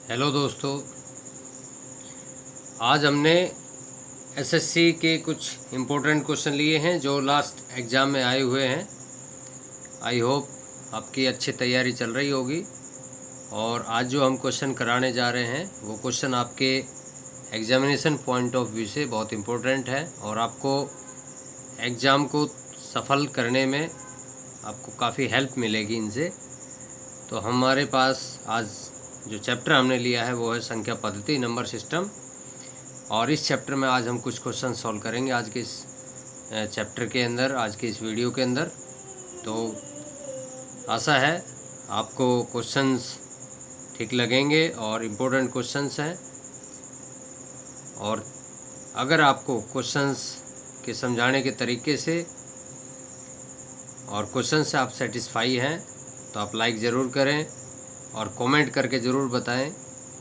Hello दोस्तों, आज हमने एसएससी के कुछ इम्पोर्टेंट क्वेश्चन लिए हैं जो लास्ट एग्ज़ाम में आए हुए हैं। आई होप आपकी अच्छी तैयारी चल रही होगी। और आज जो हम क्वेश्चन कराने जा रहे हैं वो क्वेश्चन आपके एग्जामिनेशन पॉइंट ऑफ व्यू से बहुत इम्पोर्टेंट है और आपको एग्ज़ाम को सफल करने में आपको काफ़ी हेल्प मिलेगी इनसे। तो हमारे पास आज जो चैप्टर हमने लिया है वो है संख्या पद्धति, नंबर सिस्टम। और इस चैप्टर में आज हम कुछ क्वेश्चन सॉल्व करेंगे आज के इस चैप्टर के अंदर, आज के इस वीडियो के अंदर। तो आशा है आपको क्वेश्चंस ठीक लगेंगे और इम्पोर्टेंट क्वेश्चंस हैं। और अगर आपको क्वेश्चंस के समझाने के तरीके से और क्वेश्चन से आप सेटिस्फाई हैं तो आप लाइक ज़रूर करें और कमेंट करके ज़रूर बताएं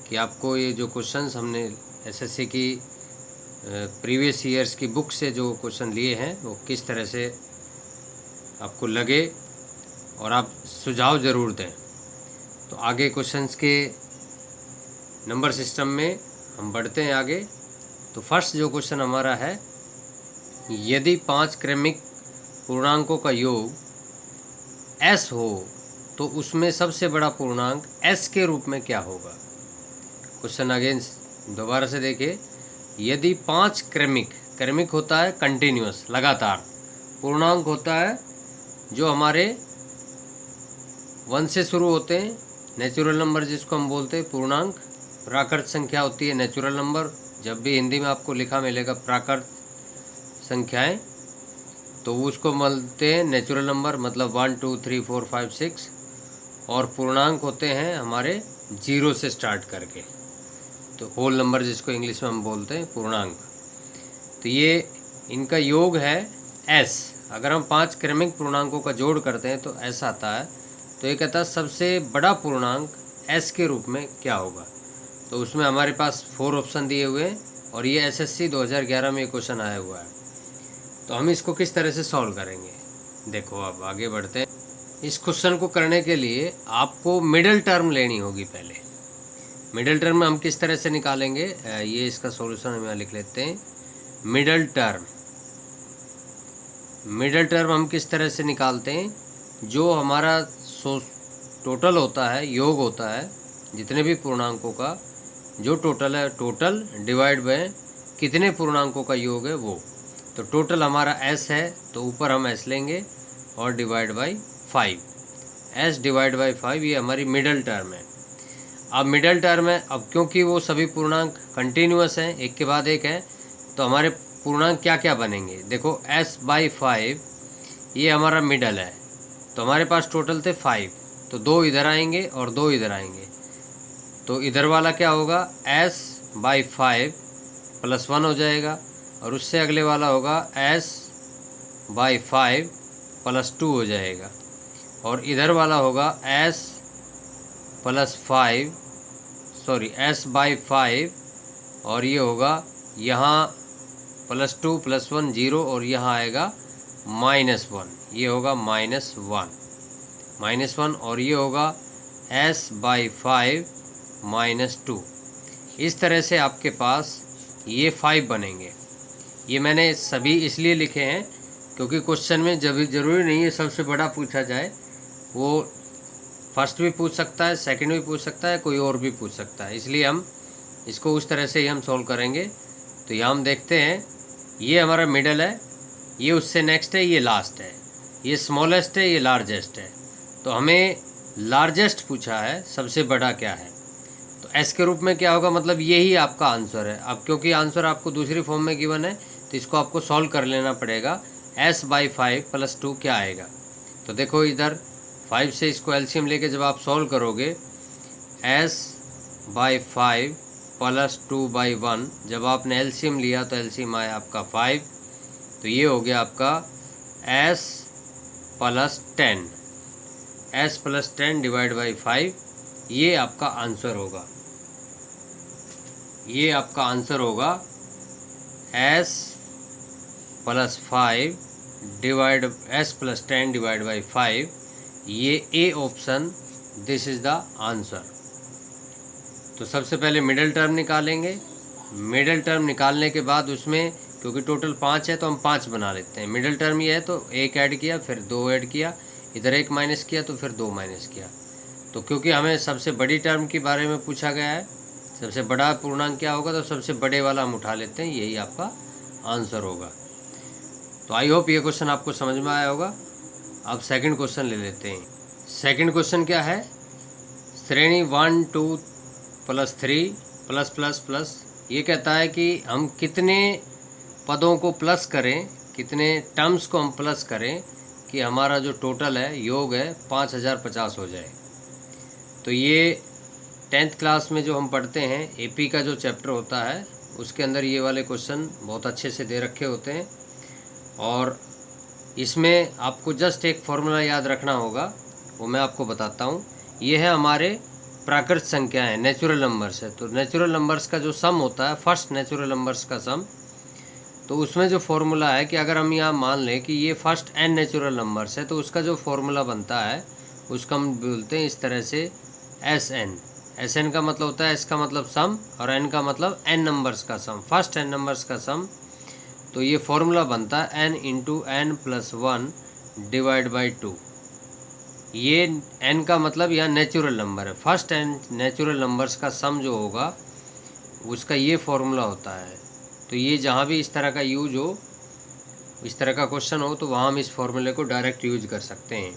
कि आपको ये जो क्वेश्चंस हमने एसएससी की प्रीवियस ईयर्स की बुक से जो क्वेश्चन लिए हैं वो किस तरह से आपको लगे, और आप सुझाव ज़रूर दें। तो आगे क्वेश्चंस के नंबर सिस्टम में हम बढ़ते हैं आगे। तो फर्स्ट जो क्वेश्चन हमारा है, यदि 5 क्रमिक पूर्णांकों का योग s हो तो उसमें सबसे बड़ा पूर्णांक s के रूप में क्या होगा। क्वेश्चन अगेन दोबारा से देखिए। यदि 5 क्रमिक होता है कंटिन्यूअस, लगातार, पूर्णांक होता है जो हमारे 1 से शुरू होते हैं, नेचुरल नंबर जिसको हम बोलते हैं पूर्णांक। प्राकृत संख्या होती है नेचुरल नंबर। जब भी हिंदी में आपको लिखा मिलेगा प्राकृत संख्याएं तो उसको बोलते हैं नेचुरल नंबर, मतलब 1 2 3 4 5 6। और पूर्णांक होते हैं हमारे 0 से स्टार्ट करके, तो होल नंबर जिसको इंग्लिश में हम बोलते हैं पूर्णांक। तो ये इनका योग है s। अगर हम 5 क्रमिक पूर्णांकों का जोड़ करते हैं तो s आता है। तो ये कहता है सबसे बड़ा पूर्णांक s के रूप में क्या होगा। तो उसमें हमारे पास 4 ऑप्शन दिए हुए हैं और ये एसएससी 2011 में क्वेश्चन आया हुआ है। तो हम इसको किस तरह से सॉल्व करेंगे, देखो अब आगे बढ़ते हैं। इस क्वेश्चन को करने के लिए आपको मिडिल टर्म लेनी होगी। पहले मिडिल टर्म हम किस तरह से निकालेंगे, ये इसका सॉल्यूशन हम यहाँ लिख लेते हैं। मिडिल टर्म हम किस तरह से निकालते हैं, जो हमारा टोटल होता है, योग होता है जितने भी पूर्णांकों का जो टोटल है, टोटल डिवाइड बाय कितने पूर्णांकों का योग है वो। तो टोटल हमारा s है तो ऊपर हम s लेंगे और divide by 5, s divide by 5, ये हमारी मिडिल टर्म है। अब मिडिल टर्म है, अब क्योंकि वो सभी पूर्णांक कंटिन्यूअस हैं, एक के बाद एक हैं, तो हमारे पूर्णांक क्या क्या बनेंगे, देखो s बाई 5 ये हमारा मिडल है। तो हमारे पास टोटल थे 5, तो 2 इधर आएंगे और 2 इधर आएंगे। तो इधर वाला क्या होगा, s बाई 5 प्लस 1 हो जाएगा, और उससे अगले वाला होगा s बाई 5 प्लस 2 हो जाएगा, और इधर वाला होगा s प्लस 5 s बाई 5, और ये होगा यहाँ प्लस 2 प्लस 1 0, और यहाँ आएगा -1, ये होगा -1, और ये होगा s बाई 5 -2। इस तरह से आपके पास ये 5 बनेंगे। ये मैंने सभी इसलिए लिखे हैं क्योंकि क्वेश्चन में जब ज़रूरी नहीं है सबसे बड़ा पूछा जाए, वो फर्स्ट भी पूछ सकता है, सेकंड भी पूछ सकता है, कोई और भी पूछ सकता है, इसलिए हम इसको उस तरह से ही हम सॉल्व करेंगे। तो यहाँ हम देखते हैं, ये हमारा मिडल है, ये उससे नेक्स्ट है, ये लास्ट है, ये स्मॉलेस्ट है, ये लार्जेस्ट है। तो हमें लार्जेस्ट पूछा है, सबसे बड़ा क्या है, तो एस के रूप में क्या होगा, मतलब यही आपका आंसर है। अब क्योंकि आंसर आपको दूसरी फॉर्म में गिवन है तो इसको आपको सॉल्व कर लेना पड़ेगा। s बाई 5 प्लस 2 क्या आएगा, तो देखो इधर 5 से इसको एलसीएम लेके जब आप सॉल्व करोगे, s बाई 5 प्लस 2 बाई 1, जब आपने एलसीएम लिया तो एलसीएम आया आपका 5, तो ये हो गया आपका s plus 10, s plus 10 divide by 5, ये आपका आंसर होगा। ये आपका आंसर होगा s plus 5 divide s plus 10 divide by 5, ये A option, this is the answer. तो तो सबसे पहले मिडिल टर्म निकालेंगे। मिडिल टर्म निकालने के बाद उसमें क्योंकि टोटल 5 है तो हम 5 बना लेते हैं। मिडिल टर्म ये है तो 1 ऐड किया, फिर 2 ऐड किया, इधर 1 माइनस किया तो फिर 2 माइनस किया। तो क्योंकि हमें सबसे बड़ी टर्म के बारे में पूछा गया है, सबसे बड़ा पूर्णांक क्या होगा, तो सबसे बड़े वाला हम उठा लेते हैं, यही आपका आंसर होगा। तो आई होप ये क्वेश्चन आपको समझ में आया होगा। अब सेकंड क्वेश्चन ले लेते हैं। सेकंड क्वेश्चन क्या है, श्रेणी 1 2 प्लस 3 प्लस प्लस प्लस। ये कहता है कि हम कितने पदों को प्लस करें, कितने टर्म्स को हम प्लस करें कि हमारा जो टोटल है, योग है, 5050 हो जाए। तो ये 10th क्लास में जो हम पढ़ते हैं एपी का जो चैप्टर होता है उसके अंदर ये वाले क्वेश्चन बहुत अच्छे से दे रखे होते हैं। और इसमें आपको जस्ट एक फॉर्मूला याद रखना होगा, वो मैं आपको बताता हूँ। ये है हमारे प्राकृत संख्या है, नेचुरल नंबर्स है। तो नेचुरल नंबर्स का जो सम होता है, फर्स्ट नेचुरल नंबर्स का सम, तो उसमें जो फॉर्मूला है कि अगर हम यहाँ मान लें कि ये फर्स्ट n नेचुरल नंबर्स है तो उसका जो फॉर्मूला बनता है उसका हम बोलते हैं इस तरह से Sn। Sn का मतलब होता है, S का मतलब सम और n का मतलब n नंबर्स का सम, फर्स्ट n नंबर्स का सम। तो ये फॉर्मूला बनता है n into n plus 1 divide by 2। ये n का मतलब यहाँ नेचुरल नंबर है, फर्स्ट n नेचुरल नंबर्स का सम जो होगा उसका ये फॉर्मूला होता है। तो ये जहाँ भी इस तरह का यूज हो, इस तरह का क्वेश्चन हो, तो वहाँ हम इस फॉर्मूले को डायरेक्ट यूज कर सकते हैं।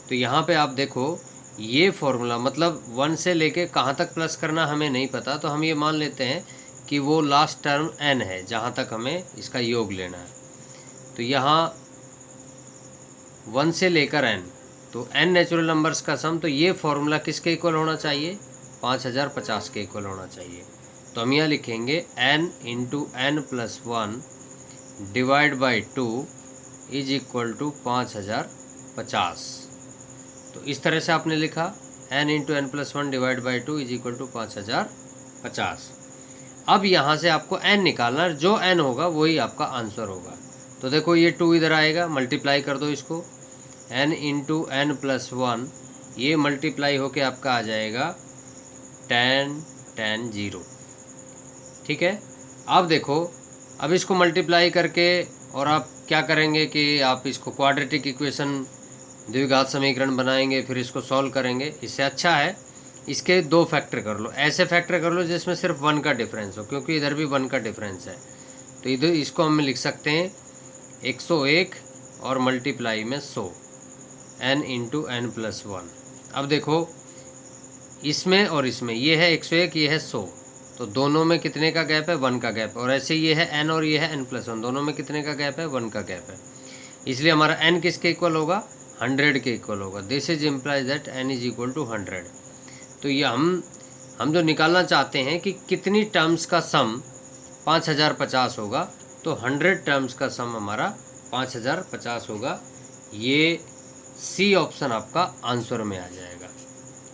तो यहाँ पे आप देखो ये फॉर्मूला मतलब 1 से लेके कहाँ तक प्लस करना हमें नहीं पता, तो हम ये मान लेते हैं कि वो लास्ट टर्म n है जहाँ तक हमें इसका योग लेना है। तो यहाँ 1 से लेकर n, तो n नेचुरल नंबर्स का सम, तो ये फॉर्मूला किसके इक्वल होना चाहिए, 5050 के इक्वल होना चाहिए। तो हम यहाँ लिखेंगे n into n plus 1 divide by 2 is equal to 5050। तो इस तरह से आपने लिखा n into n plus 1 divide by 2 is equal to 5050। अब यहाँ से आपको n निकालना, जो n होगा वही आपका आंसर होगा। तो देखो ये 2 इधर आएगा, मल्टीप्लाई कर दो इसको, n इंटू n प्लस 1, ये मल्टीप्लाई होके आपका आ जाएगा 10 10 0। ठीक है। अब देखो, अब इसको मल्टीप्लाई करके और आप क्या करेंगे कि आप इसको क्वाड्रेटिक इक्वेशन, द्विघात समीकरण बनाएंगे, फिर इसको सॉल्व करेंगे। इससे अच्छा है इसके 2 फैक्टर कर लो, ऐसे फैक्टर कर लो जिसमें सिर्फ 1 का डिफरेंस हो, क्योंकि इधर भी 1 का डिफरेंस है। तो इधर इसको हम लिख सकते हैं 101 और मल्टीप्लाई में 100, n इंटू n प्लस 1। अब देखो इसमें और इसमें, ये है 101, ये है 100, तो दोनों में कितने का गैप है, 1 का गैप। और ऐसे ये है n और ये है n प्लस 1, दोनों में कितने का गैप है, 1 का गैप है। इसलिए हमारा n किसके इक्वल होगा, 100 के इक्वल होगा। This is implies that n is equal to 100। तो ये हम जो निकालना चाहते हैं कि कितनी टर्म्स का सम 5050 होगा, तो 100 टर्म्स का सम हमारा 5050 होगा। ये सी ऑप्शन आपका आंसर में आ जाएगा,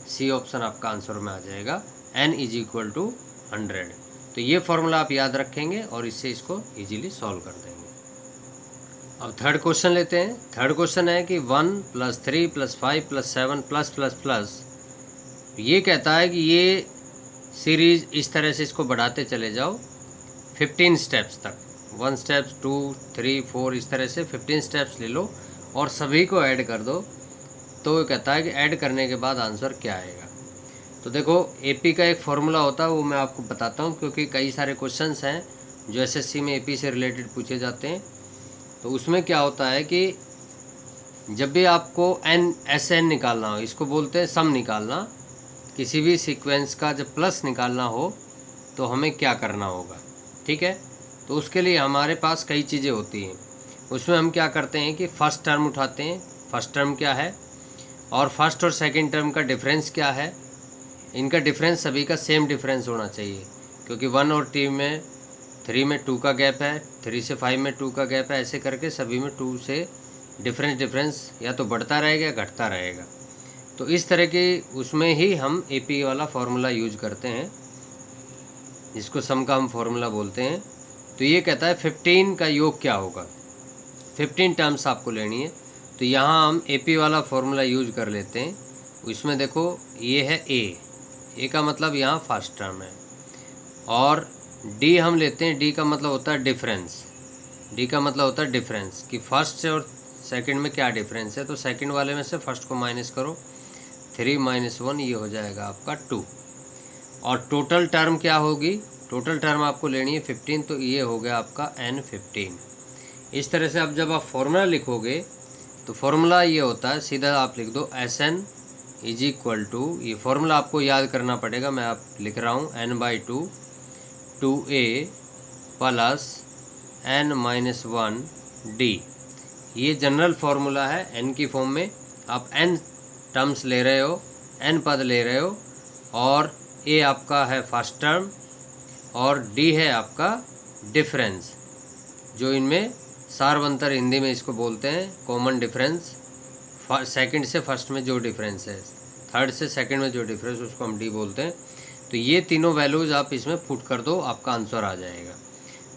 सी ऑप्शन आपका आंसर में आ जाएगा, n इज इक्वल टू 100। तो ये फॉर्मूला आप याद रखेंगे और इससे इसको इजीली सॉल्व कर देंगे। अब थर्ड क्वेश्चन लेते हैं। थर्ड क्वेश्चन है कि 1 plus 3 plus 5 plus 7 plus plus plus. ये कहता है कि ये सीरीज इस तरह से इसको बढ़ाते चले जाओ 15 स्टेप्स तक, 1 स्टेप्स 2 3 4, इस तरह से 15 स्टेप्स ले लो और सभी को ऐड कर दो। तो ये कहता है कि ऐड करने के बाद आंसर क्या आएगा। तो देखो एपी का एक फॉर्मूला होता है, वो मैं आपको बताता हूँ, क्योंकि कई सारे क्वेश्चंस हैं जो एसएससी में एपी से रिलेटेड पूछे जाते हैं। तो उसमें क्या होता है कि जब भी आपको SN निकालना हो, इसको बोलते हैं सम निकालना, किसी भी सीक्वेंस का जब प्लस निकालना हो तो हमें क्या करना होगा। ठीक है। तो उसके लिए हमारे पास कई चीज़ें होती हैं। उसमें हम क्या करते हैं कि फर्स्ट टर्म उठाते हैं, फर्स्ट टर्म क्या है और फर्स्ट और सेकंड टर्म का डिफरेंस क्या है। इनका डिफरेंस सभी का सेम डिफरेंस होना चाहिए, क्योंकि 1 और 3 में 2 का गैप है, 3 से 5 में 2 का गैप है, ऐसे करके सभी में 2 से डिफरेंस या तो बढ़ता रहेगा या घटता रहेगा। तो इस तरह के उसमें ही हम एपी वाला फार्मूला यूज करते हैं, जिसको सम का हम फार्मूला बोलते हैं। तो ये कहता है 15 का योग क्या होगा, 15 टर्म्स आपको लेनी है। तो यहाँ हम एपी वाला फार्मूला यूज कर लेते हैं। इसमें देखो ये है ए, ए का मतलब यहाँ फर्स्ट टर्म है। और डी हम लेते हैं, डी का मतलब होता है डिफरेंस। डी का मतलब होता है डिफरेंस कि फर्स्ट से और सेकंड में क्या डिफरेंस है। तो सेकंड वाले में से फर्स्ट को माइनस करो, 3 - 1 ये हो जाएगा आपका 2। और टोटल टर्म क्या होगी, टोटल टर्म आपको लेनी है 15, तो ये हो गया आपका n15। इस तरह से अब जब आप फॉर्मूला लिखोगे तो फॉर्मूला ये होता है, सीधा आप लिख दो Sn इज इक्वल टू, ये फॉर्मूला आपको याद करना पड़ेगा, मैं आप लिख रहा हूँ n/2 2a प्लस n-1d। ये जनरल फार्मूला है n की फॉर्म में। आप n टर्म्स ले रहे हो, n पद ले रहे हो, और a आपका है फर्स्ट टर्म और d है आपका डिफरेंस, जो इनमें सार्वंतर हिंदी में इसको बोलते हैं कॉमन डिफरेंस। सेकंड से फर्स्ट में जो डिफरेंस है, थर्ड से सेकंड में जो डिफरेंस, उसको हम d बोलते हैं। तो ये तीनों वैल्यूज़ आप इसमें पुट कर दो, आपका आंसर आ जाएगा।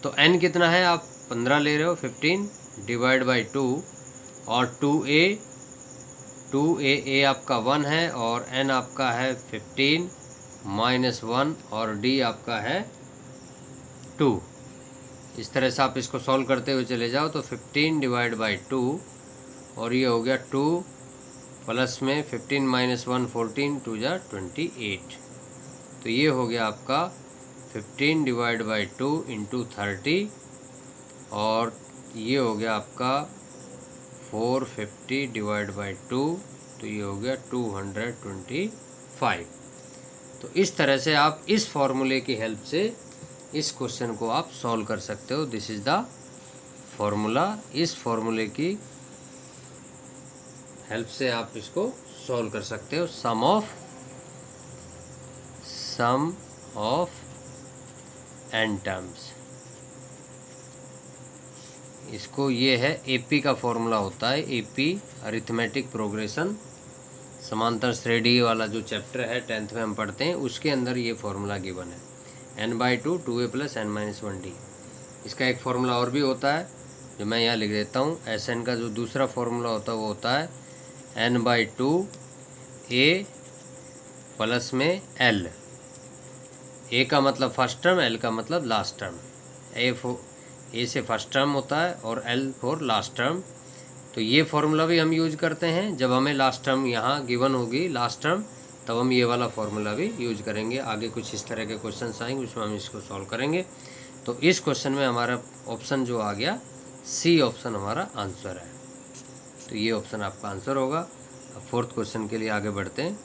तो n कितना है, आप 15 ले रहे हो, 15 डिवाइड बाई 2, और 2a आपका 1 है, और n आपका है 15 - 1, और d आपका है 2। इस तरह से आप इसको सॉल्व करते हुए चले जाओ। तो 15 डिवाइड बाई 2, और ये हो गया 2 प्लस में 15 - 1 14, 2 जा 28। तो ये हो गया आपका 15 डिवाइड बाई 2 इंटू 30, और ये हो गया आपका 450 डिवाइड बाई 2, तो ये हो गया 225। तो इस तरह से आप इस फॉर्मूले की हेल्प से इस क्वेश्चन को आप सॉल्व कर सकते हो। This is the formula. इस फॉर्मूले की हेल्प से आप इसको सॉल्व कर सकते हो। सम ऑफ n टर्म्स, इसको ये है एपी का फॉर्मूला होता है, एपी अरिथमेटिक प्रोग्रेशन, समांतर श्रेणी वाला जो चैप्टर है 10th में हम पढ़ते हैं, उसके अंदर ये फॉर्मूला गिवन है n/2 2a + n-1d। इसका एक फॉर्मूला और भी होता है जो मैं यहाँ लिख देता हूँ। Sn का जो दूसरा फॉर्मूला होता है वो होता है n/2 a प्लस में l। a का मतलब फर्स्ट टर्म, l का मतलब लास्ट टर्म। ए से फर्स्ट टर्म होता है और l फॉर लास्ट टर्म। तो ये फॉर्मूला भी हम यूज करते हैं जब हमें लास्ट टर्म यहाँ गिवन होगी, लास्ट टर्म, तब हम ये वाला फॉर्मूला भी यूज करेंगे। आगे कुछ इस तरह के क्वेश्चन आएंगे, उसमें हम इसको सॉल्व करेंगे। तो इस क्वेश्चन में हमारा ऑप्शन जो आ गया, सी ऑप्शन हमारा आंसर है। तो ये ऑप्शन आपका आंसर होगा। अब फोर्थ क्वेश्चन के लिए आगे बढ़ते हैं।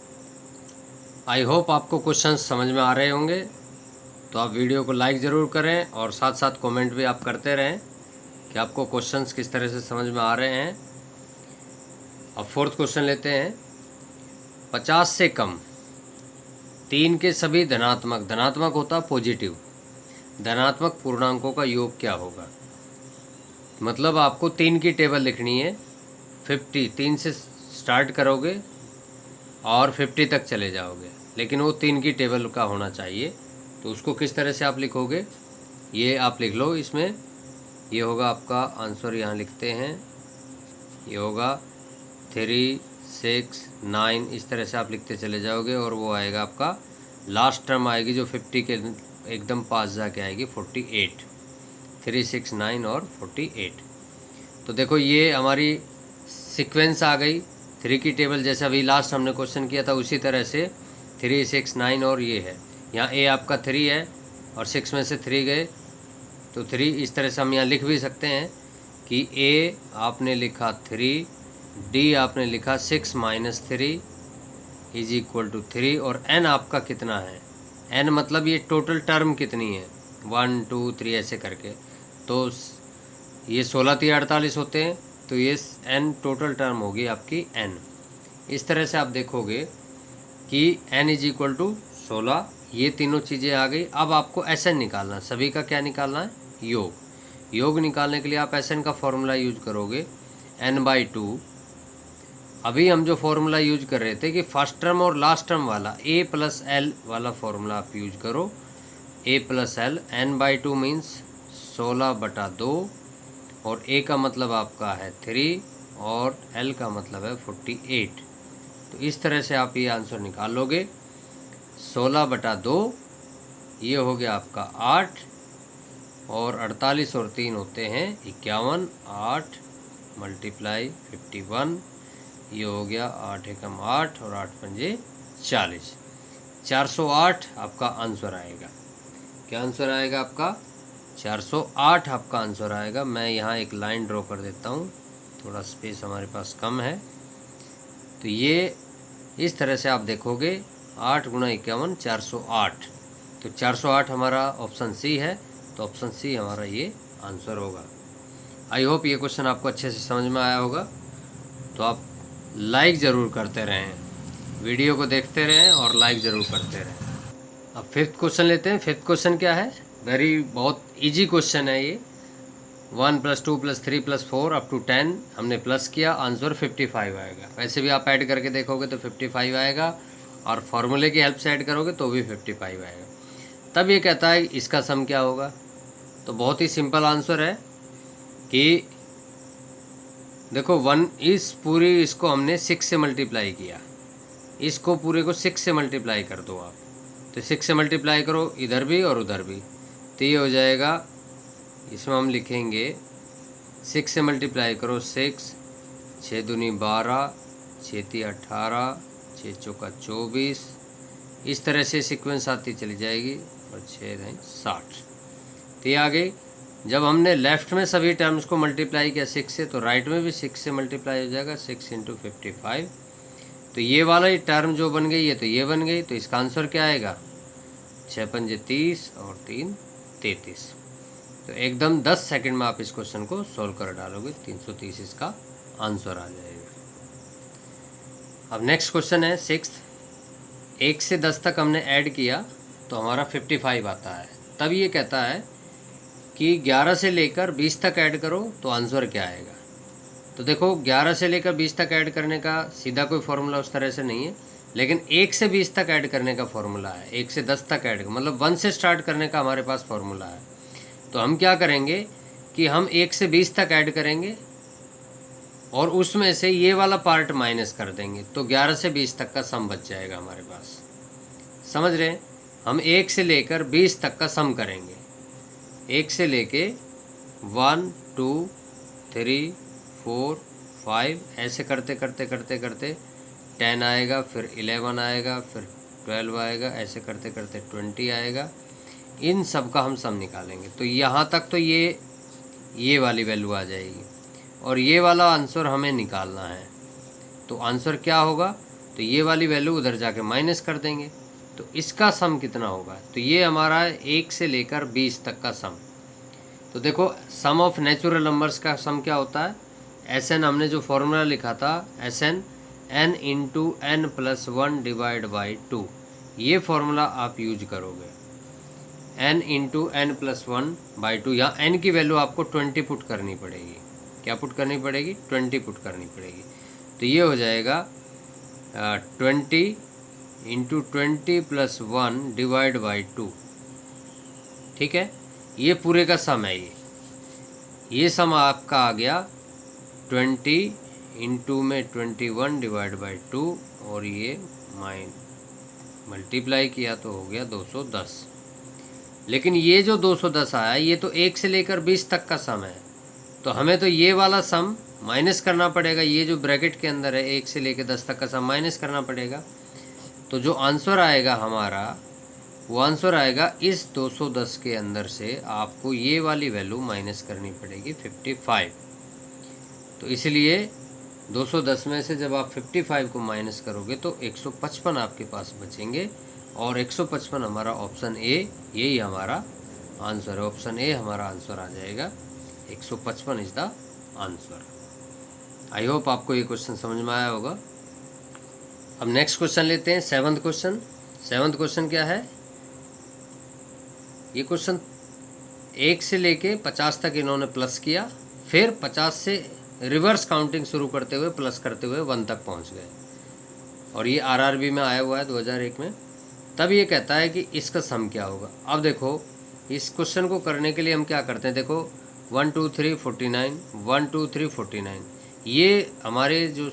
आई होप आपको क्वेश्चन समझ में आ रहे होंगे। तो आप वीडियो को लाइक ज़रूर करें और साथ साथ कमेंट भी आप करते रहें कि आपको क्वेश्चंस किस तरह से समझ में आ रहे हैं। अब फोर्थ क्वेश्चन लेते हैं। 50 से कम 3 के सभी धनात्मक, धनात्मक होता पॉजिटिव, धनात्मक पूर्णांकों का योग क्या होगा। मतलब आपको 3 की टेबल लिखनी है। 50, 3 से स्टार्ट करोगे और 50 तक चले जाओगे, लेकिन वो 3 की टेबल का होना चाहिए। तो उसको किस तरह से आप लिखोगे, ये आप लिख लो। इसमें ये होगा आपका आंसर, यहाँ लिखते हैं, ये होगा 3, 6, 9, इस तरह से आप लिखते चले जाओगे। और वो आएगा आपका लास्ट टर्म आएगी जो 50 के एकदम पास जाके आएगी 48। 3, 6, 9 और 48। तो देखो ये हमारी सीक्वेंस आ गई 3 की टेबल, जैसे अभी लास्ट हमने क्वेश्चन किया था उसी तरह से 3, 6, 9 और ये है। यहाँ ए आपका 3 है और 6 में से 3 गए तो 3। इस तरह से हम यहाँ लिख भी सकते हैं कि ए आपने लिखा 3, डी आपने लिखा 6 - 3 इज इक्वल टू 3, और एन आपका कितना है, एन मतलब ये टोटल टर्म कितनी है, 1, 2, 3 ऐसे करके। तो ये 16 3 48 होते हैं, तो ये एन टोटल टर्म होगी आपकी एन। इस तरह से आप देखोगे कि एन इज इक्वल टू 16, ये तीनों चीज़ें आ गई। अब आपको एस एन निकालना, सभी का क्या निकालना है, योग। योग निकालने के लिए आप एस एन का फॉर्मूला यूज करोगे n/2। अभी हम जो फॉर्मूला यूज कर रहे थे कि फर्स्ट टर्म और लास्ट टर्म वाला a + l वाला फॉर्मूला आप यूज करो, a + l। n/2 मीन्स 16/2, और a का मतलब आपका है 3 और l का मतलब है 48। तो इस तरह से आप ये आंसर निकाल लोगे। 16/2, ये हो गया आपका 8, और 48 और 3 होते हैं 51, 8 मल्टीप्लाई 51, ये हो गया 8 एकम 8 और 8 पंजे 40। 408 आपका आंसर आएगा। क्या आंसर आएगा आपका? 408 आपका आंसर आएगा। मैं यहाँ एक लाइन ड्रॉ कर देता हूँ, थोड़ा स्पेस हमारे पास कम है। तो ये इस तरह से आप देखोगे 8 गुणा 51 408। तो 408 हमारा ऑप्शन सी है, तो ऑप्शन सी हमारा ये आंसर होगा। आई होप ये क्वेश्चन आपको अच्छे से समझ में आया होगा। तो आप लाइक ज़रूर करते रहें, वीडियो को देखते रहें और लाइक ज़रूर करते रहें। अब फिफ्थ क्वेश्चन लेते हैं। फिफ्थ क्वेश्चन क्या है? बहुत इजी क्वेश्चन है ये। 1 + 2 + 3 + 4 अप टू 10 हमने प्लस किया, आंसर 55 आएगा। वैसे भी आप ऐड करके देखोगे तो 55 आएगा, और फॉर्मूले की हेल्प से ऐड करोगे तो भी 55 आएगा। तब ये कहता है इसका सम क्या होगा। तो बहुत ही सिंपल आंसर है कि देखो 1 इस पूरी इसको हमने 6 से मल्टीप्लाई किया, इसको पूरे को 6 से मल्टीप्लाई कर दो आप। तो 6 से मल्टीप्लाई करो इधर भी और उधर भी, तो ये हो जाएगा, इसमें हम लिखेंगे 6 से मल्टीप्लाई करो 6, 6 दूनी 12, 6 × 18, 6 × 24, इस तरह से सीक्वेंस आती चली जाएगी, और 6 × 60। तो ये आ गई। जब हमने लेफ़्ट में सभी टर्म्स को मल्टीप्लाई किया 6 से, तो राइट में भी 6 से मल्टीप्लाई हो जाएगा, 6 × 55। तो ये वाला ही टर्म जो बन गई है तो ये बन गई। तो इसका आंसर क्या आएगा? 6 पंजे 30 और 3 33। तो एकदम 10 सेकंड में आप इस क्वेश्चन को सॉल्व कर डालोगे, 330 इसका आंसर आ जाएगा। अब नेक्स्ट क्वेश्चन है 6th। 1 से 10 तक हमने ऐड किया तो हमारा 55 आता है। तब ये कहता है कि 11 से लेकर 20 तक ऐड करो तो आंसर क्या आएगा। तो देखो 11 से लेकर 20 तक ऐड करने का सीधा कोई फार्मूला उस तरह से नहीं है, लेकिन 1 से 20 तक ऐड करने का फार्मूला है। 1 से 10 तक ऐड मतलब 1 से स्टार्ट करने का हमारे पास फार्मूला है। तो हम क्या करेंगे कि हम 1 से 20 तक ऐड करेंगे और उसमें से ये वाला पार्ट माइनस कर देंगे, तो 11 से 20 तक का सम बच जाएगा हमारे पास। समझ रहे हैं? हम 1 से लेकर 20 तक का सम करेंगे। 1 से लेके 1 2 3 4 5 ऐसे करते करते करते करते 10 आएगा, फिर 11 आएगा, फिर 12 आएगा, ऐसे करते करते 20 आएगा। इन सब का हम सम निकालेंगे। तो यहाँ तक तो ये वाली वैल्यू आ जाएगी, और ये वाला आंसर हमें निकालना है। तो आंसर क्या होगा? तो ये वाली वैल्यू उधर जाके माइनस कर देंगे। तो इसका सम कितना होगा? तो ये हमारा 1 से लेकर 20 तक का सम। तो देखो सम ऑफ नेचुरल नंबर्स का सम क्या होता है? Sn हमने जो फॉर्मूला लिखा था, Sn n × n + 1 / 2, ये फॉर्मूला आप यूज करोगे। n × n + 1 / 2, यहाँ n की वैल्यू आपको 20 पुट करनी पड़ेगी। क्या पुट करनी पड़ेगी? 20 पुट करनी पड़ेगी। तो ये हो जाएगा 20 × 20 + 1 / 2। ठीक है, ये पूरे का सम है। ये सम आपका आ गया 20 × में 21 / 2, और ये मल्टीप्लाई किया तो हो गया 210। लेकिन ये जो 210 आया ये तो 1 से लेकर 20 तक का सम है, तो हमें तो ये वाला सम माइनस करना पड़ेगा। ये जो ब्रैकेट के अंदर है 1 से लेकर 10 तक का सम माइनस करना पड़ेगा। तो जो आंसर आएगा हमारा, वो आंसर आएगा इस 210 के अंदर से आपको ये वाली वैल्यू माइनस करनी पड़ेगी 55। तो इसलिए 210 में से जब आप 55 को माइनस करोगे तो 155 आपके पास बचेंगे, और 155 हमारा ऑप्शन ए, यही हमारा आंसर है। ऑप्शन ए हमारा आंसर आ जाएगा, 155 is the answer. I hope आपको ये क्वेश्चन समझ में आया होगा। अब नेक्स्ट क्वेश्चन लेते हैं, 7th क्वेश्चन। 7th क्वेश्चन क्या है? ये क्वेश्चन 1 से लेके 50 तक इन्होंने प्लस किया, फिर 50 से रिवर्स काउंटिंग शुरू करते हुए प्लस करते हुए 1 तक पहुंच गए, और ये RRB में आया हुआ है 2001 में। तब ये कहता है कि इसका सम क्या होगा। अब देखो इस क्वेश्चन को करने के लिए हम क्या करते हैं, देखो 1 2 3 49, 1 2 3 49, ये हमारे जो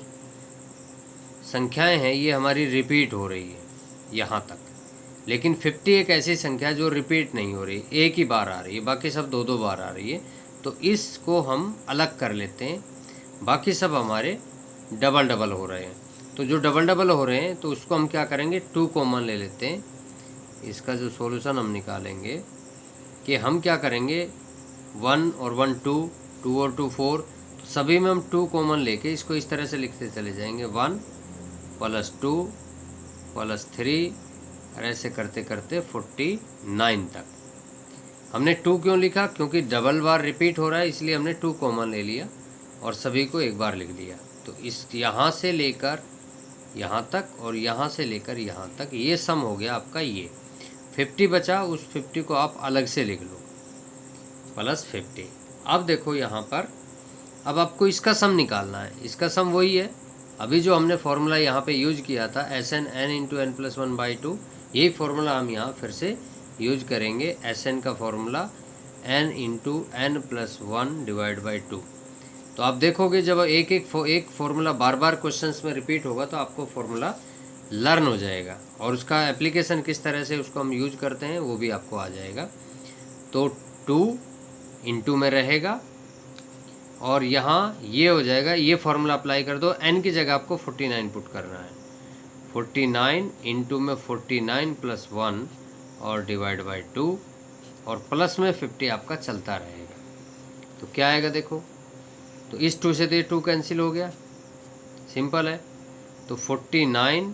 संख्याएं हैं ये हमारी रिपीट हो रही है यहाँ तक। लेकिन 50 एक ऐसी संख्या जो रिपीट नहीं हो रही, एक ही बार आ रही है, बाकी सब दो दो बार आ रही है। तो इसको हम अलग कर लेते हैं, बाकी सब हमारे डबल डबल हो रहे हैं। तो जो डबल डबल हो रहे हैं तो उसको हम क्या करेंगे, 2 कॉमन ले लेते हैं। इसका जो सॉल्यूशन हम निकालेंगे कि हम क्या करेंगे, 1 और 1 2, 2 और 2 4, तो सभी में हम 2 कॉमन लेके इसको इस तरह से लिखते चले जाएंगे, 1 + 2 + 3, और ऐसे करते करते 49 तक। हमने 2 क्यों लिखा, क्योंकि डबल बार रिपीट हो रहा है, इसलिए हमने 2 कॉमन ले लिया और सभी को एक बार लिख दिया। तो इस यहाँ से लेकर यहाँ तक और यहाँ से लेकर यहाँ तक, ये सम हो गया आपका। ये 50 बचा, उस 50 को आप अलग से लिख लो, +50। अब देखो यहाँ पर, अब आपको इसका सम निकालना है। इसका सम वही है, अभी जो हमने फॉर्मूला यहाँ पे यूज किया था, Sn n × n + 1/2, यही फॉर्मूला हम यहाँ फिर से यूज करेंगे। Sn का फॉर्मूला n × n + 1/2। तो आप देखोगे जब एक फॉर्मूला बार बार क्वेश्चंस में रिपीट होगा तो आपको फॉर्मूला लर्न हो जाएगा, और उसका एप्लीकेशन किस तरह से उसको हम यूज करते हैं वो भी आपको आ जाएगा। तो 2 × में रहेगा और यहाँ ये हो जाएगा, ये फॉर्मूला अप्लाई कर दो। n की जगह आपको 49 पुट करना है, 49 × में 49 + 1 और /2, और प्लस में 50 आपका चलता रहेगा। तो क्या आएगा देखो, तो इस 2 से तो ये 2 कैंसिल हो गया, सिंपल है। तो 49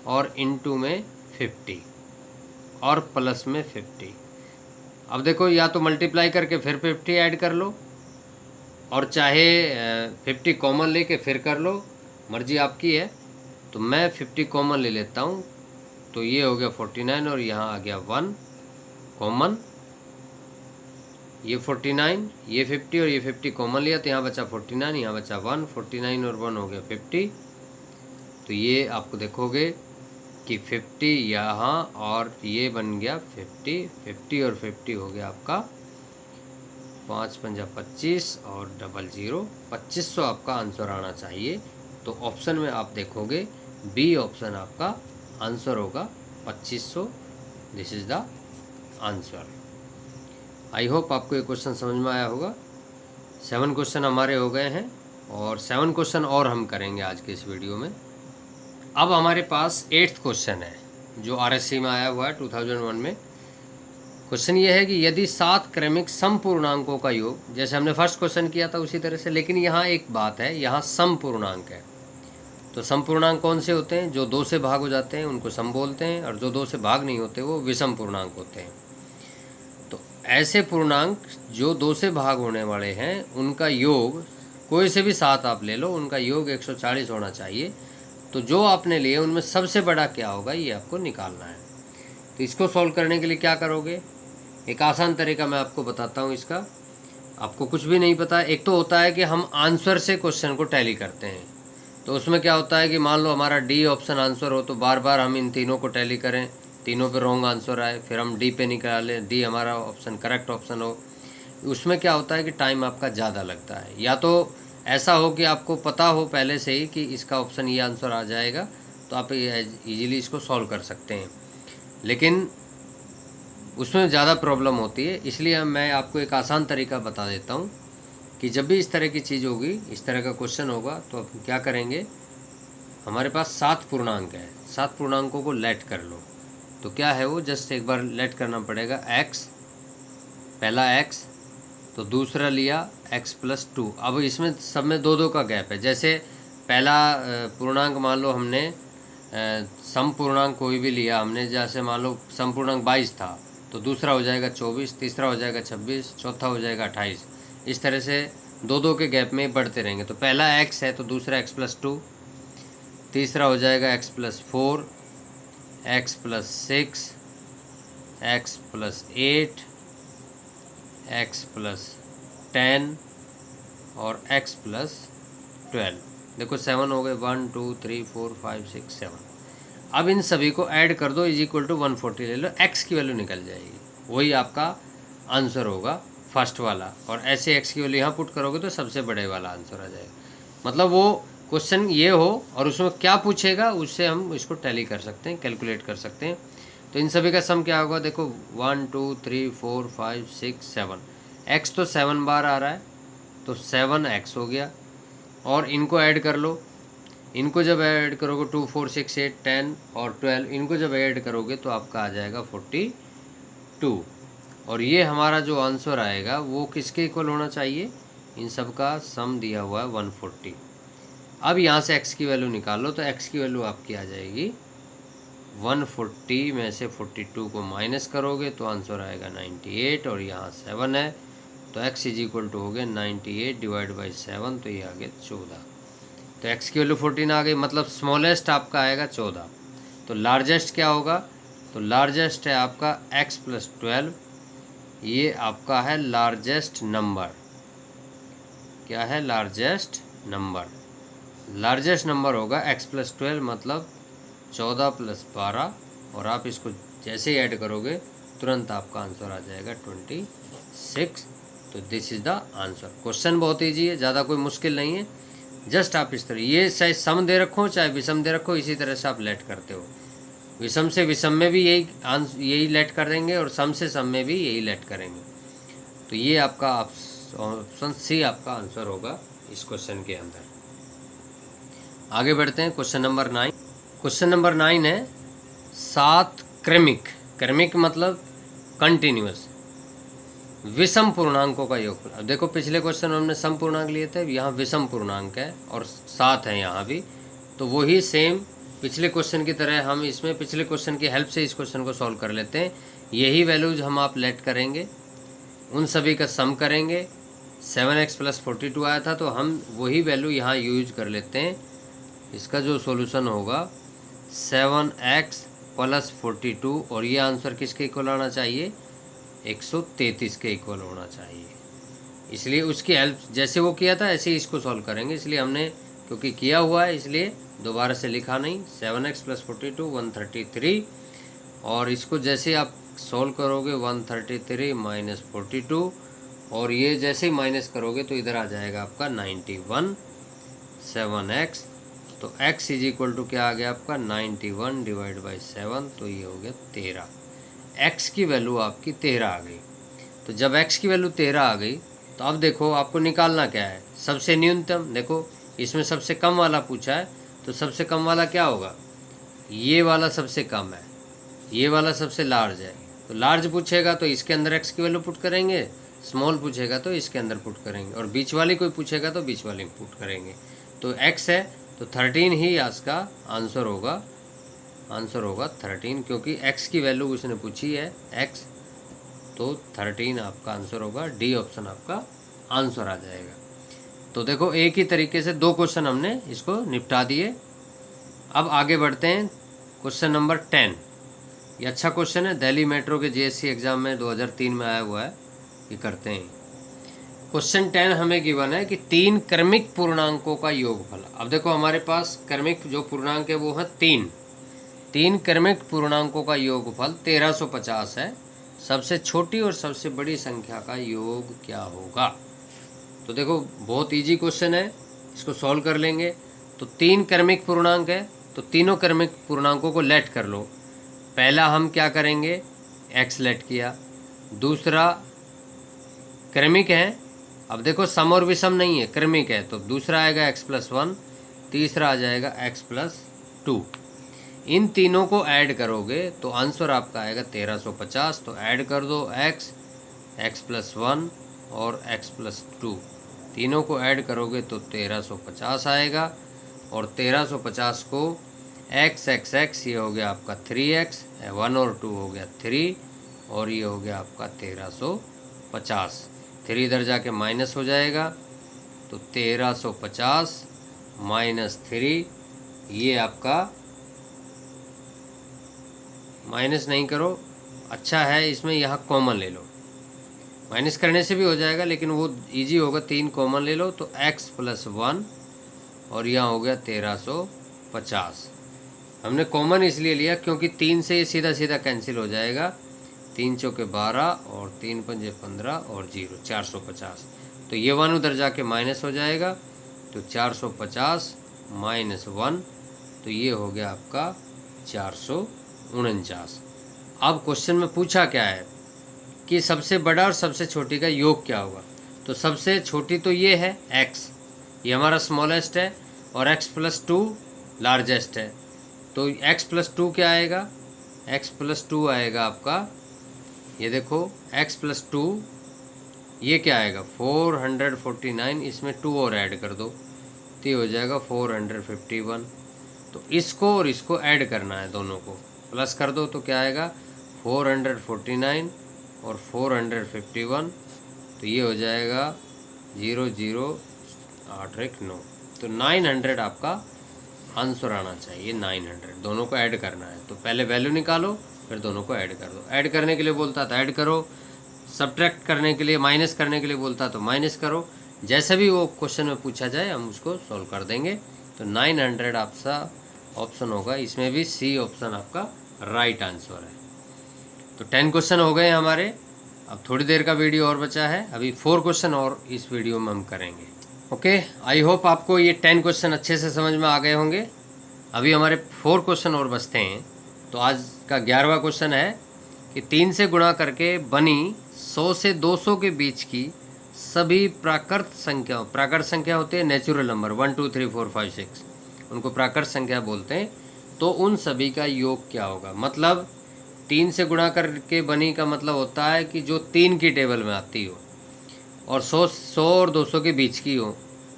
और × में 50 और प्लस में 50। अब देखो, या तो मल्टीप्लाई करके फिर 50 ऐड कर लो, और चाहे 50 कॉमन लेके फिर कर लो, मर्जी आपकी है। तो मैं 50 कॉमन ले लेता हूँ, तो ये हो गया 49 और यहाँ आ गया 1 कॉमन, ये 49, ये 50 और ये 50 कॉमन लिया, तो यहाँ बचा 49, यहाँ बचा 1, 49 और 1 हो गया 50। तो ये आपको देखोगे कि 50 यहाँ और ये बन गया 50, 50 और 50 हो गया आपका 5 × 25 और 00, 2500 आपका आंसर आना चाहिए। तो ऑप्शन में आप देखोगे बी ऑप्शन आपका आंसर होगा 2500। This is the answer. I hope आपको ये क्वेश्चन समझ में आया होगा। 7 क्वेश्चन हमारे हो गए हैं और 7 क्वेश्चन और हम करेंगे आज के इस वीडियो में। अब हमारे पास 8th क्वेश्चन है जो RSC में आया हुआ है 2001 में। क्वेश्चन ये है कि यदि 7 क्रमिक समपूर्णांकों का योग, जैसे हमने फर्स्ट क्वेश्चन किया था उसी तरह से, लेकिन यहाँ एक बात है, यहाँ समपूर्णांक है। तो समपूर्णांक कौन से होते हैं, जो 2 से भाग हो जाते हैं उनको सम बोलते हैं, और जो 2 से भाग नहीं होते वो विषम पूर्णांक होते हैं। तो ऐसे पूर्णांक जो 2 से भाग होने वाले हैं उनका योग, कोई से भी 7 आप ले लो, उनका योग 140 होना चाहिए। तो जो आपने लिए उनमें सबसे बड़ा क्या होगा ये आपको निकालना है। तो इसको सॉल्व करने के लिए क्या करोगे, एक आसान तरीका मैं आपको बताता हूँ इसका। आपको कुछ भी नहीं पता, एक तो होता है कि हम आंसर से क्वेश्चन को टैली करते हैं। तो उसमें क्या होता है कि मान लो हमारा डी ऑप्शन आंसर हो, तो बार बार हम इन तीनों को टैली करें, तीनों पे रॉन्ग आंसर आए, फिर हम डी पे निकालें, डी हमारा ऑप्शन करेक्ट ऑप्शन हो। उसमें क्या होता है कि टाइम आपका ज़्यादा लगता है। या तो ऐसा हो कि आपको पता हो पहले से ही कि इसका ऑप्शन ये आंसर आ जाएगा, तो आप इजीली इसको सॉल्व कर सकते हैं, लेकिन उसमें ज़्यादा प्रॉब्लम होती है। इसलिए मैं आपको एक आसान तरीका बता देता हूँ कि जब भी इस तरह की चीज़ होगी, इस तरह का क्वेश्चन होगा, तो आप क्या करेंगे, हमारे पास 7 पूर्णांक है, 7 पूर्णांकों को लेट कर लो। तो क्या है वो, जस्ट एक बार लेट करना पड़ेगा। x, पहला x, तो दूसरा लिया x + 2। अब इसमें सब में 2-2 का गैप है। जैसे पहला पूर्णांक मान लो हमने सम पूर्णांक कोई भी लिया हमने, जैसे मान लो सम पूर्णांक 22 था, तो दूसरा हो जाएगा 24, तीसरा हो जाएगा 26, चौथा हो जाएगा 28। इस तरह से 2-2 के गैप में बढ़ते रहेंगे। तो पहला x है तो दूसरा x + 2, तीसरा हो जाएगा x + 4, x + 6, x + 8, x + 10 और x + 12। देखो 7 हो गए, 1 2 3 4 5 6 7। अब इन सभी को ऐड कर दो, = 140 ले लो, x की वैल्यू निकल जाएगी, वही आपका आंसर होगा फर्स्ट वाला। और ऐसे x की वैल्यू यहाँ पुट करोगे तो सबसे बड़े वाला आंसर आ जाएगा। मतलब वो क्वेश्चन ये हो और उसमें क्या पूछेगा उससे हम इसको टैली कर सकते हैं, कैलकुलेट कर सकते हैं। तो इन सभी का सम क्या होगा, देखो 1 2 3 4 5 6 7, एक्स तो 7 बार आ रहा है तो 7x हो गया। और इनको ऐड कर लो, इनको जब ऐड करोगे 2 4 6 8 10 और 12, इनको जब ऐड करोगे तो आपका आ जाएगा 42। और ये हमारा जो आंसर आएगा वो किसके इक्वल होना चाहिए, इन सब का सम दिया हुआ है 140। अब यहाँ से x की वैल्यू निकाल लो, तो x की वैल्यू आपकी आ जाएगी 140 में से 42 को माइनस करोगे तो आंसर आएगा 98, और यहाँ 7 है तो x इज इक्वल टू हो गया 98 डिवाइड बाई 7, तो ये आ गया 14। तो x की वैल्यू 14 आ गई, मतलब स्मॉलेस्ट आपका आएगा 14। तो लार्जेस्ट क्या होगा, तो लार्जेस्ट है आपका x प्लस 12, ये आपका है लार्जेस्ट नंबर। क्या है, लार्जेस्ट नंबर। लार्जेस्ट नंबर होगा x प्लस 12, मतलब 14 प्लस 12, और आप इसको जैसे ही ऐड करोगे तुरंत आपका आंसर आ जाएगा 26। तो this is the answer. Question बहुत ईजी है, ज़्यादा कोई मुश्किल नहीं है। जस्ट आप इस तरह, ये चाहे सम दे रखो चाहे विषम दे रखो, इसी तरह से आप लेट करते हो। विषम से विषम में भी यही लेट कर देंगे, और सम से सम में भी यही लेट करेंगे। तो ये आपका ऑप्शन सी आपका आंसर होगा इस क्वेश्चन के अंदर। आगे बढ़ते हैं, क्वेश्चन नंबर 9। क्वेश्चन नंबर 9 है 7 क्रमिक, क्रमिक मतलब कंटिन्यूअस विषम पूर्णांकों का योगफल। अब देखो पिछले क्वेश्चन में हमने सम पूर्णांक लिए थे, यहाँ विषम पूर्णांक है और 7 है यहाँ भी, तो वही सेम पिछले क्वेश्चन की तरह हम इसमें पिछले क्वेश्चन की हेल्प से इस क्वेश्चन को सॉल्व कर लेते हैं। यही वैल्यूज हम आप लेट करेंगे, उन सभी का सम करेंगे। 7x प्लस 42 आया था, तो हम वही वैल्यू यहाँ यूज कर लेते हैं। इसका जो सॉल्यूशन होगा 7x प्लस 42, और ये आंसर किसके इक्वल आना चाहिए, 133 के इक्वल होना चाहिए। इसलिए उसकी हेल्प जैसे वो किया था ऐसे ही इसको सॉल्व करेंगे। इसलिए हमने क्योंकि किया हुआ है इसलिए दोबारा से लिखा नहीं। 7x प्लस 42 133, और इसको जैसे आप सॉल्व करोगे 133 माइनस 42, और ये जैसे ही माइनस करोगे तो इधर आ जाएगा आपका 91। 7x, तो x इज इक्वल टू क्या आ गया आपका 91 डिवाइड बाई 7, तो ये हो गया 13। x की वैल्यू आपकी 13 आ गई। तो जब x की वैल्यू 13 आ गई तो अब देखो आपको निकालना क्या है, सबसे न्यूनतम। देखो इसमें सबसे कम वाला पूछा है, तो सबसे कम वाला क्या होगा, ये वाला सबसे कम है, ये वाला सबसे लार्ज है। तो लार्ज पूछेगा तो इसके अंदर x की वैल्यू पुट करेंगे, स्मॉल पूछेगा तो इसके अंदर पुट करेंगे, और बीच वाली कोई पूछेगा तो बीच वाली पुट करेंगे। तो x है तो 13 ही इसका आंसर होगा। आंसर होगा 13, क्योंकि x की वैल्यू उसने पूछी है x, तो 13 आपका आंसर होगा। डी ऑप्शन आपका आंसर आ जाएगा। तो देखो एक ही तरीके से 2 क्वेश्चन हमने इसको निपटा दिए। अब आगे बढ़ते हैं, क्वेश्चन नंबर 10। ये अच्छा क्वेश्चन है, दिल्ली मेट्रो के जीएससी एग्जाम में 2003 में आया हुआ है। ये करते हैं। क्वेश्चन 10 हमें गिवन है कि 3 क्रमिक पूर्णांकों का योगफल। अब देखो हमारे पास क्रमिक जो पूर्णांक है वो है 3 क्रमिक पूर्णांकों का योगफल 1350 है। सबसे छोटी और सबसे बड़ी संख्या का योग क्या होगा। तो देखो बहुत इजी क्वेश्चन है, इसको सॉल्व कर लेंगे। तो 3 क्रमिक पूर्णांक है, तो तीनों क्रमिक पूर्णांकों को लेट कर लो। पहला हम क्या करेंगे, x लेट किया। दूसरा क्रमिक है, अब देखो सम और विषम नहीं है, क्रमिक है, तो दूसरा आएगा x प्लस 1, तीसरा आ जाएगा x प्लस 2। इन तीनों को ऐड करोगे तो आंसर आपका आएगा 1350। तो ऐड कर दो x प्लस 1 और x प्लस 2, तीनों को ऐड करोगे तो 1350 आएगा। और 1350 को x ये हो गया आपका 3x, 1 और 2 हो गया 3, और ये हो गया आपका 1350। 3 इधर जाके माइनस हो जाएगा, तो 1350 माइनस 3, ये आपका माइनस नहीं करो, अच्छा है इसमें यहाँ कॉमन ले लो। माइनस करने से भी हो जाएगा लेकिन वो इजी होगा, 3 कॉमन ले लो तो x प्लस 1, और यहाँ हो गया 1350। हमने कॉमन इसलिए लिया क्योंकि 3 से ये सीधा सीधा कैंसिल हो जाएगा। 3 चौके 12 और 3 पंजे 15 और 0 450। तो ये 1 उधर जाके माइनस हो जाएगा, तो 450 माइनस 1, तो ये हो गया आपका 449। अब क्वेश्चन में पूछा क्या है कि सबसे बड़ा और सबसे छोटी का योग क्या होगा। तो सबसे छोटी तो ये है x, ये हमारा स्मॉलेस्ट है, और x प्लस 2 लार्जेस्ट है। तो x प्लस 2 क्या आएगा, x प्लस 2 आएगा आपका, ये देखो x प्लस 2 ये क्या आएगा 449, इसमें 2 और ऐड कर दो तो ये हो जाएगा 451। तो इसको और इसको ऐड करना है, दोनों को प्लस कर दो तो क्या आएगा 449 और 451, तो ये हो जाएगा 00819। तो 900 आपका आंसर आना चाहिए, 900। दोनों को ऐड करना है, तो पहले वैल्यू निकालो फिर दोनों को ऐड कर दो। ऐड करने के लिए बोलता था ऐड करो, सब्ट्रैक्ट करने के लिए माइनस करने के लिए बोलता तो माइनस करो। जैसे भी वो क्वेश्चन में पूछा जाए हम उसको सॉल्व कर देंगे। तो 900 आपका ऑप्शन होगा, इसमें भी सी ऑप्शन आपका राइट आंसर है। तो 10 क्वेश्चन हो गए हमारे। अब थोड़ी देर का वीडियो और बचा है, अभी 4 क्वेश्चन और इस वीडियो में हम करेंगे। ओके, आई होप आपको ये 10 क्वेश्चन अच्छे से समझ में आ गए होंगे। अभी हमारे 4 क्वेश्चन और बचते हैं। तो आज का 11वां क्वेश्चन है कि 3 से गुणा करके बनी 100 से 200 के बीच की सभी प्राकृत संख्या होती है नेचुरल नंबर 1 2 3 4 5 6, उनको प्राकृत संख्या बोलते हैं। तो उन सभी का योग क्या होगा। मतलब 3 से गुणा करके बनी का मतलब होता है कि जो 3 की टेबल में आती हो और 100 और 200 के बीच की हो,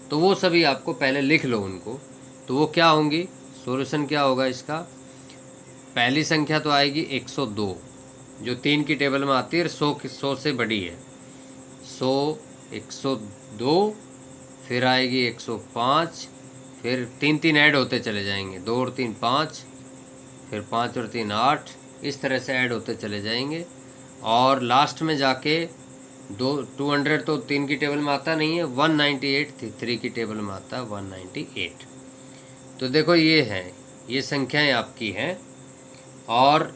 तो वो सभी आपको पहले लिख लो उनको। तो वो क्या होंगी, सॉल्यूशन क्या होगा इसका। पहली संख्या तो आएगी 102, जो 3 की टेबल में आती है, 100 से बड़ी है। 100 102, फिर आएगी 105, फिर 3 3 ऐड होते चले जाएंगे, 2 और 3 5, फिर 5 और 3 8, इस तरह से ऐड होते चले जाएंगे। और लास्ट में जाके 200 तो 3 की टेबल में आता नहीं है, 198 3 की टेबल में आता है 198। तो देखो ये है, ये संख्याएं आपकी हैं। और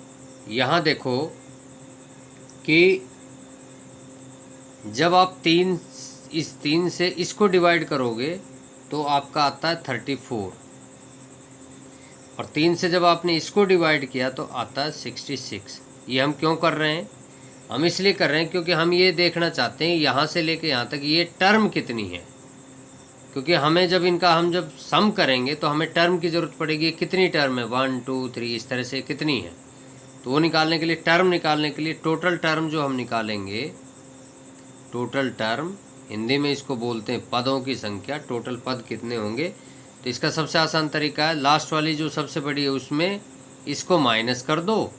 यहाँ देखो कि जब आप 3 से इसको डिवाइड करोगे तो आपका आता है 34, और 3 से जब आपने इसको डिवाइड किया तो आता है 66। ये हम क्यों कर रहे हैं, हम इसलिए कर रहे हैं क्योंकि हम ये देखना चाहते हैं यहाँ से लेके यहाँ तक ये टर्म कितनी है। क्योंकि हमें जब हम जब सम करेंगे तो हमें टर्म की ज़रूरत पड़ेगी, कितनी टर्म है 1 2 3 इस तरह से कितनी है। तो वो निकालने के लिए, टर्म निकालने के लिए, टोटल टर्म जो हम निकालेंगे, टोटल टर्म हिंदी में इसको बोलते हैं पदों की संख्या, टोटल पद कितने होंगे। तो इसका सबसे आसान तरीका है, लास्ट वाली जो सबसे बड़ी है उसमें इसको माइनस कर दो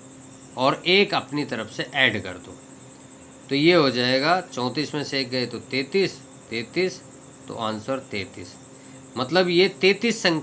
और एक अपनी तरफ से ऐड कर दो। तो ये हो जाएगा 34 में से एक गए तो 33, तो आंसर 33। मतलब ये 33 संख्या